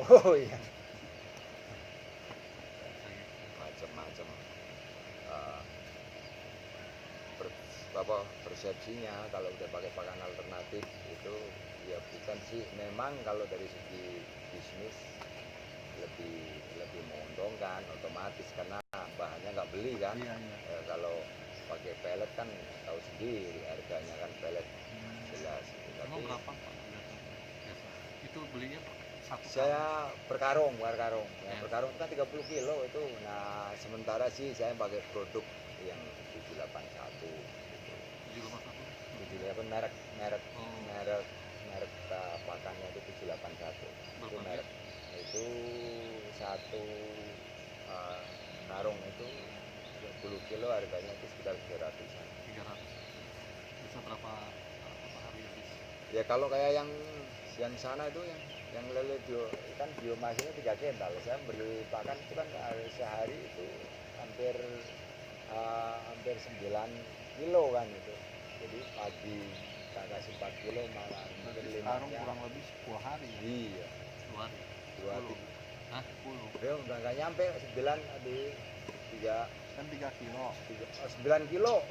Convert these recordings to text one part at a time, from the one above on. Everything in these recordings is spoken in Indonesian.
Oh iya, macam-macam uh, persepsinya kalau udah pakai pakan alternatif itu ya bukan sih, memang kalau dari segi bisnis lebih lebih menguntungkan otomatis karena bahannya nggak beli kan. Iya, iya. Kalau pakai pellet kan tahu sendiri harganya kan pellet jelas. Emang Tapi berapa Pak? Itu belinya satu saya per karung yang Ya. per karung kan 30 kilo itu. Nah sementara sih saya pakai produk yang 781 gitu. 781 merek merek merek merek pakannya itu 781 itu merek itu satu karung itu 20 kilo harganya itu sekitar 300-an. 300. Bisa berapa hari habis? Ya kalau kayak yang sana itu yang lele kan biomasanya 3 kental. Saya beli pakan itu kan sehari itu hampir 9 kilo kan itu. Jadi pagi tak kasih 4 kilo malah mungkin 5 kurang lebih 10 hari ya? Iya. 2 hari. 2 hari. Hah? 10. Ya udah nggak nyampe 9 di 3 kan 3 kilo. 9 kilo.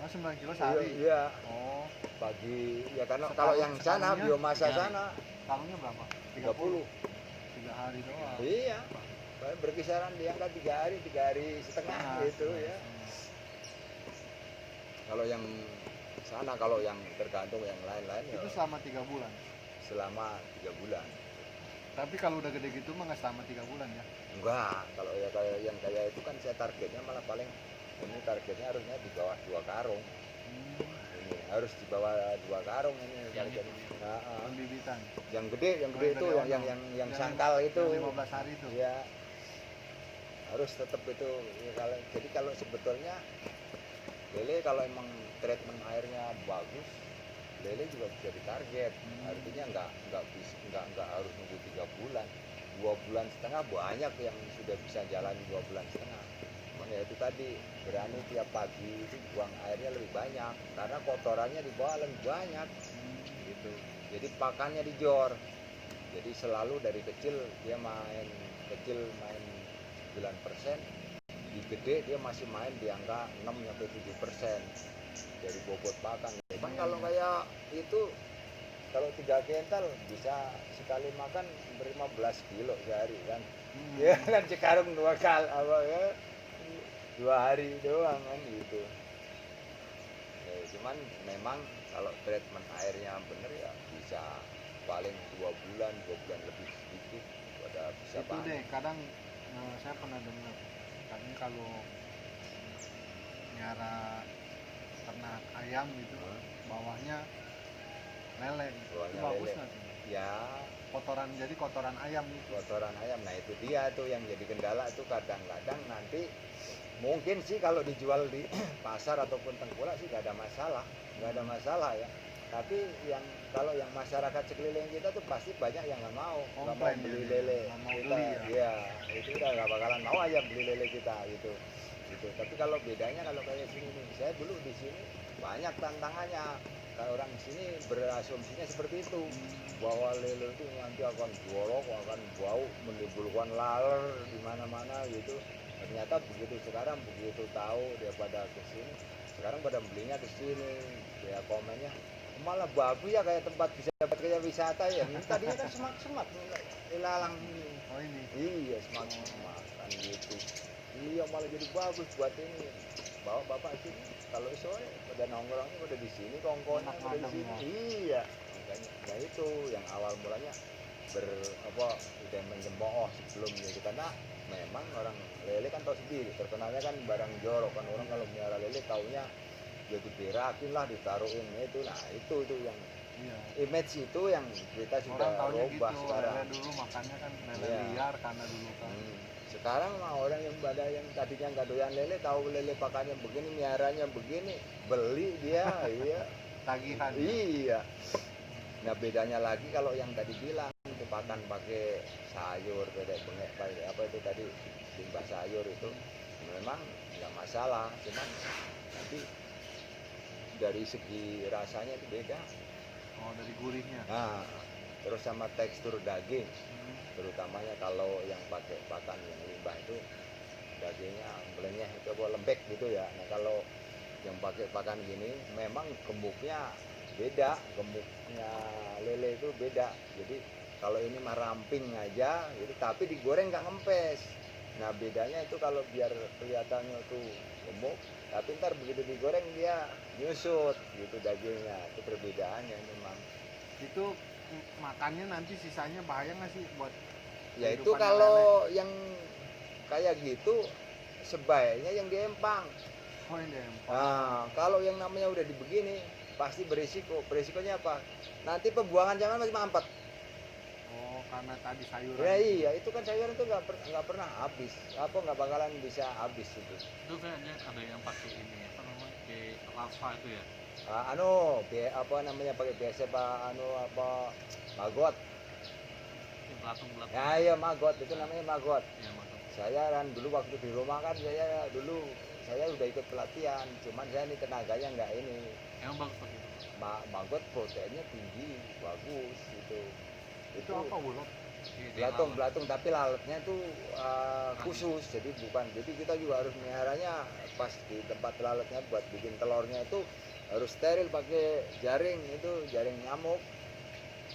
Oh, 9 kilo sehari. Iya. Oh. Pagi ya karena kalau yang sana biomasa sana karungnya berapa? 30. 3 hari doang. Iya. Berkisaran di angka 3 hari setengah gitu ya. Kalau yang sana, kalau yang tergantung yang lain-lain itu ya selama 3 bulan. Selama 3 bulan. Tapi kalau udah gede gitu mah nggak selama 3 bulan ya? Enggak, kalau ya kayak yang kayak itu kan saya targetnya malah paling ini targetnya harusnya di bawah 2 karung. Ini harus di bawah 2 karung ini targetnya. Pembibitan. Yang gede itu yang sangkal itu. 15 hari itu. Ya. Harus tetap itu ya, jadi kalau sebetulnya lele kalau emang treatment airnya bagus, lele juga bisa ditarget. Artinya nggak harus nunggu 3 bulan, 2,5 bulan banyak yang sudah bisa jalan 2,5 bulan. Ya itu tadi berani tiap pagi itu buang airnya lebih banyak karena kotorannya di bawah lebih banyak gitu. Jadi pakannya dijor. Jadi selalu dari kecil dia main 9%, di gede dia masih main di angka 6-7% dari bobot pakan. Cuman kalau kayak itu kalau 3 kental bisa sekali makan 15 kilo sehari kan. Ya kan sekarang 2 kali apa ya 2 hari doang kan gitu. Ya, cuman memang kalau treatment airnya bener ya bisa paling 2 bulan lebih sedikit pada bisa itu panen. Deh kadang saya pernah dengar katanya kalau nyara ternak ayam gitu bawahnya lele gitu. Itu bagus nggak sih? Ya kotoran ayam gitu. Kotoran ayam, nah itu dia tuh yang jadi kendala tuh kadang-kadang nanti mungkin sih kalau dijual di pasar ataupun tengkulak sih nggak ada masalah ya. Tapi kalau yang masyarakat sekeliling kita tuh pasti banyak yang nggak mau beli lele kita, ya itu udah nggak bakalan mau aja beli lele kita gitu. Tapi kalau bedanya kalau kayak sini nih, saya dulu di sini banyak tantangannya. Kalau orang sini berasumsinya seperti itu, bahwa lele itu nanti akan jorok, akan bau, menimbulkan laler di mana-mana gitu. Ternyata sekarang begitu tahu dia pada kesini, sekarang pada belinya ke sini, ya komennya malah bagus ya kayak tempat kayak wisata ya. Tadinya kan semak ilalang ini. Oh ini. Iya semak kan gitu. Iya malah jadi bagus buat ini. Bawa bapak sini kalau sore pada nongkrongnya udah di sini, kongkonya udah di sini. Iya. Makanya nah itu yang awal mulanya udah mencemooh sebelumnya itu karena memang orang lele kan tahu sendiri terkenalnya kan barang jorok kan. Orang kalau melihara lele taunya ya diberakin lah, ditaruhin itu. Nah itu yang image itu yang kita sudah rubah gitu, sekarang. Lele dulu makannya kan lele liar karena dulu kan. Sekarang mah orang yang yang tadinya nggak doyan lele tahu lele pakannya begini, miaranya begini, beli dia. Iya. Tagihan. Iya. Nah bedanya lagi kalau yang tadi bilang itu pakan pakai sayur, bebek bengek, apa itu tadi limbah sayur itu memang nggak masalah, cuman nanti dari segi rasanya itu beda. Oh dari gurihnya. Nah terus sama tekstur daging. terutamanya kalau yang pakai pakan yang limbah itu dagingnya melenyeh itu apa lembek gitu ya. Nah kalau yang pakai pakan gini memang gemuknya beda, gemuknya lele itu beda. Jadi kalau ini mah ramping aja gitu, tapi digoreng nggak ngempes. Nah bedanya itu kalau biar kelihatannya tuh gemuk, tapi ntar begitu digoreng dia nyusut gitu dagingnya. Itu perbedaannya memang. Itu makannya nanti sisanya bahaya nggak sih buat Ya itu kehidupannya lele? kalau yang kayak gitu sebaiknya yang diempang. Oh ini empang. Nah, kalau yang namanya udah dibegini pasti berisiko. Berisikonya apa? Nanti pembuangan jangan masih mampet. Oh karena tadi sayuran. Ya iya, itu kan sayuran itu nggak pernah habis. Apa nggak bakalan bisa habis itu. Itu kayaknya ada yang pakai ini apa namanya kayak lava itu ya. Apa namanya pakai biasa pak apa maggot. Belatung Ya iya maggot itu namanya maggot. ya mantap. Saya kan dulu waktu di rumah kan saya udah ikut pelatihan, cuman saya ini tenaganya nggak ini. Emang bagus pakai itu. Maggot proteinnya tinggi, bagus gitu. Itu apa ulat? Iya, dia Belatung tapi lalatnya tuh khusus, jadi kita juga harus meliharanya pas di tempat lalatnya buat bikin telurnya itu harus steril pakai jaring nyamuk.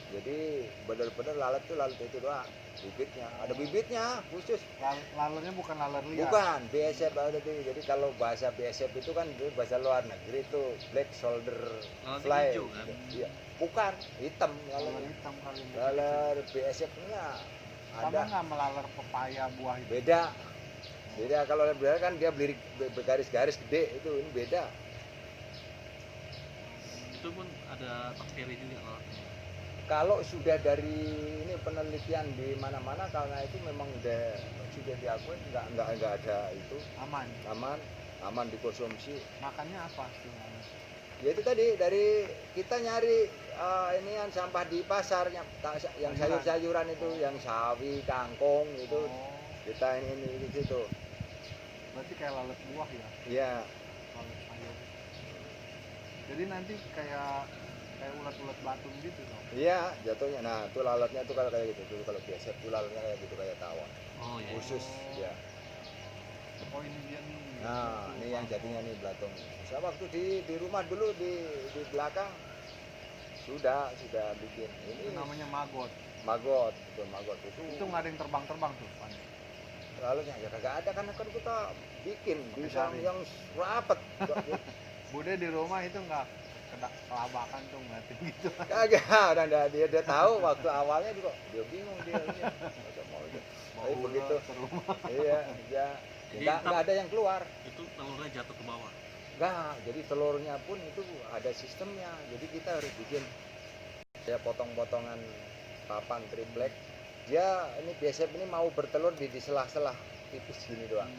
Jadi benar-benar lalat itu doang, bibitnya ada bibitnya khusus. Lalernya bukan laler liar. Bukan BSF ada tuh. Jadi kalau bahasa BSF itu kan bahasa luar negeri itu black shoulder Lalat fly. hijau kan? Iya. Bukan, hitam Laler kalau hitam kali ini. laler BSF-nya Sama ada. nggak melaler pepaya buah itu? Beda. Beda kalau laler kan dia beli bergaris-garis gede itu, ini beda. itu pun ada bakteri juga lalatnya. Kalau sudah dari ini penelitian di mana-mana karena itu memang sudah diakui nggak ada itu Aman. aman dikonsumsi. Makannya apa sih? Ya itu tadi dari kita nyari inian sampah di pasar yang sayur-sayuran itu, yang sawi, kangkung itu Oh, kita ini di situ. berarti kayak lalat buah ya? Iya, Lalat sayur. Jadi nanti kayak ulat-ulat batung gitu dong. iya jatuhnya. Nah itu lalatnya tuh kalau kayak gitu tuh, kalau biasa tuh lalatnya kayak gitu kayak tawon Oh iya. khusus ya. Oh ini dia nih. Nah Itu, ini yang Bang. jadinya nih belatung. Saya waktu di rumah dulu di belakang sudah bikin Itu ini namanya maggot. maggot itu Itu nggak ada yang terbang-terbang tuh, Pan. lalunya ya kagak ada karena kan kita bikin Pakai bisa jaring. yang rapet. Bude di rumah itu nggak kelabakan tuh ngeliatin gitu. Kagak, dan dia tahu waktu awalnya juga dia bingung dia. Mau itu. Tapi Mau begitu ulat ke rumah. iya ya Jadi nggak ada yang keluar. Itu telurnya jatuh ke bawah. Enggak, jadi telurnya pun itu ada sistemnya. Jadi kita harus bikin ya potong-potongan papan triplek. Dia ini biasanya ini mau bertelur di sela-sela tipis gini doang.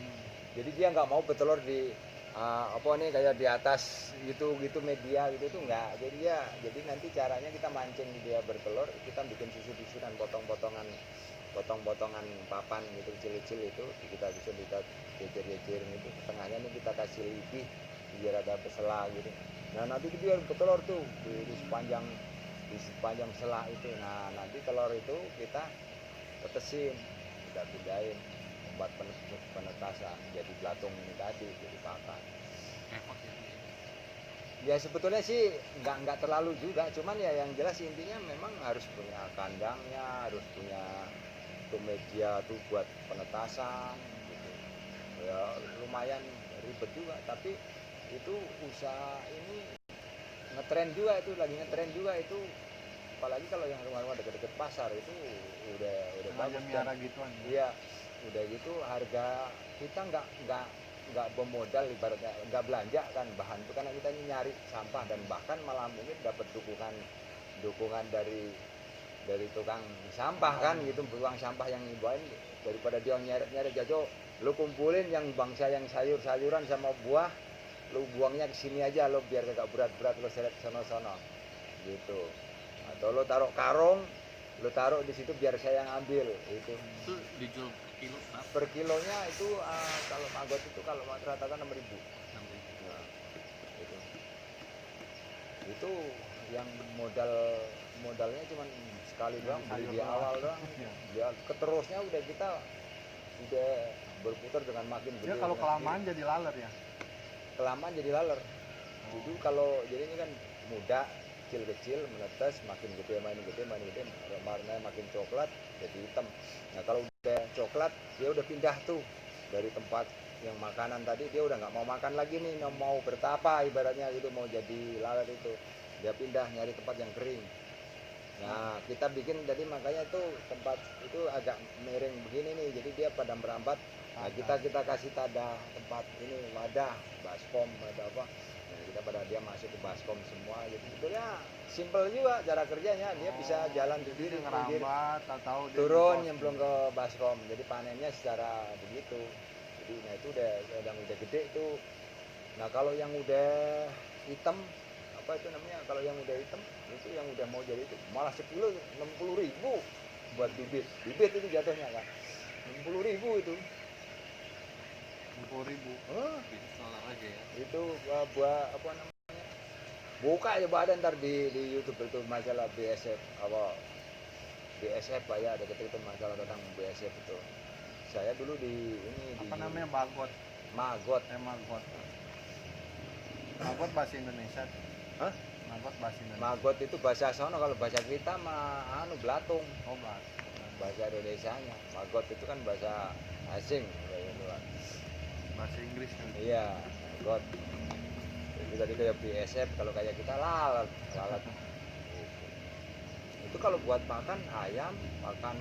Jadi dia nggak mau bertelur di apa nih kayak di atas gitu media gitu tuh enggak. Jadi nanti caranya kita mancing dia bertelur, kita bikin susun-susunan potong-potongan papan gitu kecil-kecil itu kita susun, kita jejer-jejer gitu. Tengahnya nih kita kasih lidi biar ada sela gitu. Nah nanti dia bertelur tuh di sepanjang sela itu. Nah nanti telur itu kita petesin, kita pindahin buat penetasan jadi belatung ini tadi, jadi pakan. Repot ya. Ya sebetulnya sih nggak terlalu juga, cuman ya yang jelas intinya memang harus punya kandangnya, harus punya tuh media tuh buat penetasan gitu. Ya lumayan ribet juga, tapi itu usaha ini lagi ngetren juga itu, apalagi kalau yang rumah-rumah deket-deket pasar itu udah Sengaja bagus miara kan. gituan. Iya, udah gitu harga kita nggak bermodal, ibaratnya nggak belanja kan bahan itu, karena kita ini nyari sampah dan bahkan malah mungkin dapat dukungan dari tukang sampah kan gitu, buang sampah yang dibawain, daripada dia nyeret jajo lu kumpulin yang bangsa yang sayuran sama buah, lu buangnya ke sini aja lo, biar kagak berat lo seret sono gitu, atau lo taruh karung, lo taruh di situ biar saya yang ambil itu. Itu dijual per kilo berapa? Per kilonya itu kalau maggot itu kalau rata-rata 6.000. 6.000. Nah, itu yang modalnya cuma sekali doang, beli sayur di doang. awal doang. Iya. Ya keterusnya udah kita udah berputar dengan makin Dia gede. kalau kelamaan jadi laler ya. Kelamaan jadi laler. Oh. Itu kalau jadi ini kan muda, kecil-kecil menetes, makin gede, warnanya makin coklat jadi hitam. Nah kalau udah coklat dia udah pindah tuh dari tempat yang makanan tadi, dia udah nggak mau makan lagi nih, mau bertapa ibaratnya gitu, mau jadi laler itu, dia pindah nyari tempat yang kering. Nah kita bikin tadi makanya itu tempat itu agak miring begini nih, jadi dia pada merambat. Nah kita kasih tanda tempat ini, wadah baskom ada apa, nah kita pada dia masuk ke baskom semua. Jadi sebetulnya simple juga cara kerjanya, dia bisa jalan sendiri, ngerambat atau dia turun di pos. nyemplung ke baskom, jadi panennya secara begitu. Jadi nah itu udah gede itu. Nah kalau yang udah hitam apa itu namanya, kalau yang udah hitam itu yang udah mau jadi itu malah 60.000 buat bibit itu jatuhnya kan 60.000 itu. 10.000. Bisnis solar aja ya. Itu buat apa namanya, buka ya ada ntar di YouTube itu masalah BSF apa BSF Pak ya, ada ketika itu masalah tentang BSF itu. Saya dulu di ini Apa namanya, Magot? Magot. Magot. Magot bahasa Indonesia. Hah? Magot bahasa Indonesia. Magot itu bahasa sono, kalau bahasa kita mah belatung. Oh, Bahasa Indonesianya. Magot itu kan bahasa asing kayak gitu kan. bahasa Inggris kan. Iya, magot. Jadi tadi kayak BSF, kalau kayak kita lalat. Gitu. Itu kalau buat makan ayam, makan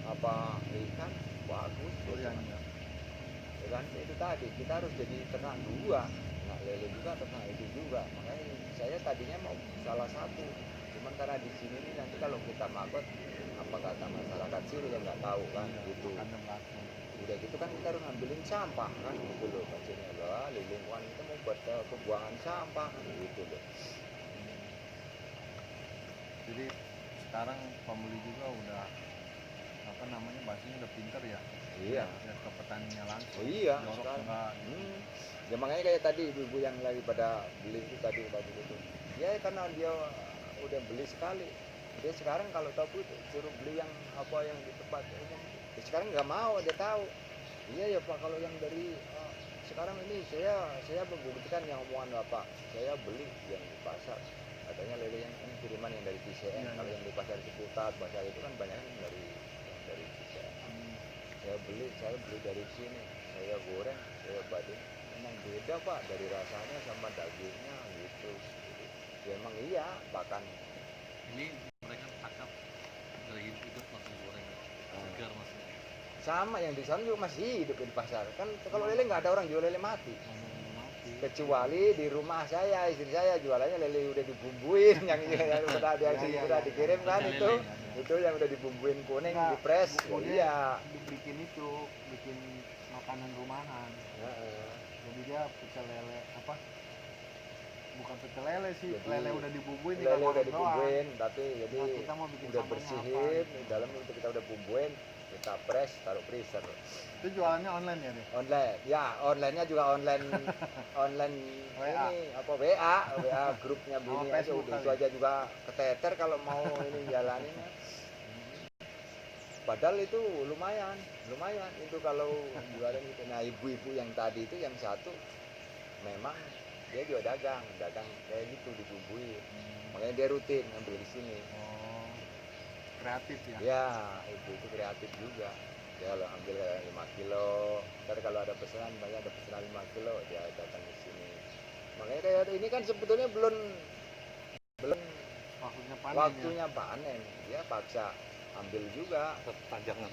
apa ikan bagus. Durian ya. ya. Kan itu tadi kita harus jadi ternak dua, ternak lele juga, ternak itu juga. Makanya saya tadinya mau salah satu, cuman karena di sini nih nanti kalau kita magot apa kata masyarakat sini yang nggak tahu kan gitu. Udah gitu kan kita harus ngambilin sampah kan gitu loh, bacanya loh lingkungan kita mau buat pembuangan sampah kan gitu loh. Jadi sekarang pembeli juga udah apa namanya, bahasanya udah pinter ya. Iya. Ya ke petaninya langsung. Oh iya, Jorok sekarang. enggak. Ya makanya kayak tadi ibu-ibu yang lagi pada beli itu tadi itu. Ya karena dia udah beli sekali. Dia sekarang kalau tahu itu suruh beli yang apa yang di tempat umum. Dia sekarang nggak mau, dia tahu. Iya ya Pak, kalau yang dari sekarang ini saya membuktikan yang omongan Bapak. Saya beli yang di pasar. Katanya lele yang ini kiriman yang dari TCN. Iya, Kalau iya. yang di pasar Ciputat, pasar itu kan banyak yang dari TCN. Saya beli dari sini, saya goreng, saya badin, memang beda Pak dari rasanya sama dagingnya gitu. Ya emang iya, bahkan Ini mereka tangkap dari hidup langsung goreng ya. Segar maksudnya. sama yang di sana juga masih hidup di pasar. Kan kalau lele nggak ada orang jual lele mati. Kecuali di rumah saya, istri saya jualannya lele udah dibumbuin, yang udah ada yang sudah dikirim kan Pecel itu, lele. itu yang udah dibumbuin kuning, Nah, dipres, dia iya. bikin makanan rumahan. Heeh. Jadi dia pecel lele apa? Bukan pecel lele sih, Jadi, lele udah dibumbuin, Lele tinggal udah goreng doang. dibumbuin, tapi jadi Nah, kita mau bikin udah sambelnya bersihin, apa? di dalam itu kita udah bumbuin, kita press, taruh freezer. Itu jualannya online ya deh? Online, ya onlinenya juga online WA. ini apa WA grupnya Sama Bini aja Facebook udah itu kali. aja juga keteter kalau mau ini jalanin. Padahal itu lumayan itu kalau jualan gitu. Nah ibu-ibu yang tadi itu yang satu memang dia juga dagang kayak gitu dibumbuin, makanya dia rutin ngambil di sini. Oh, kreatif ya? Ya ibu itu kreatif juga, dia kalau ambil kayak 5 kilo, ntar kalau ada pesanan banyak, ada pesanan 5 kilo dia datang di sini. Makanya kayak ini kan sebetulnya belum Waktunya panen ya? waktunya panen, dia paksa ambil juga. Pajangan.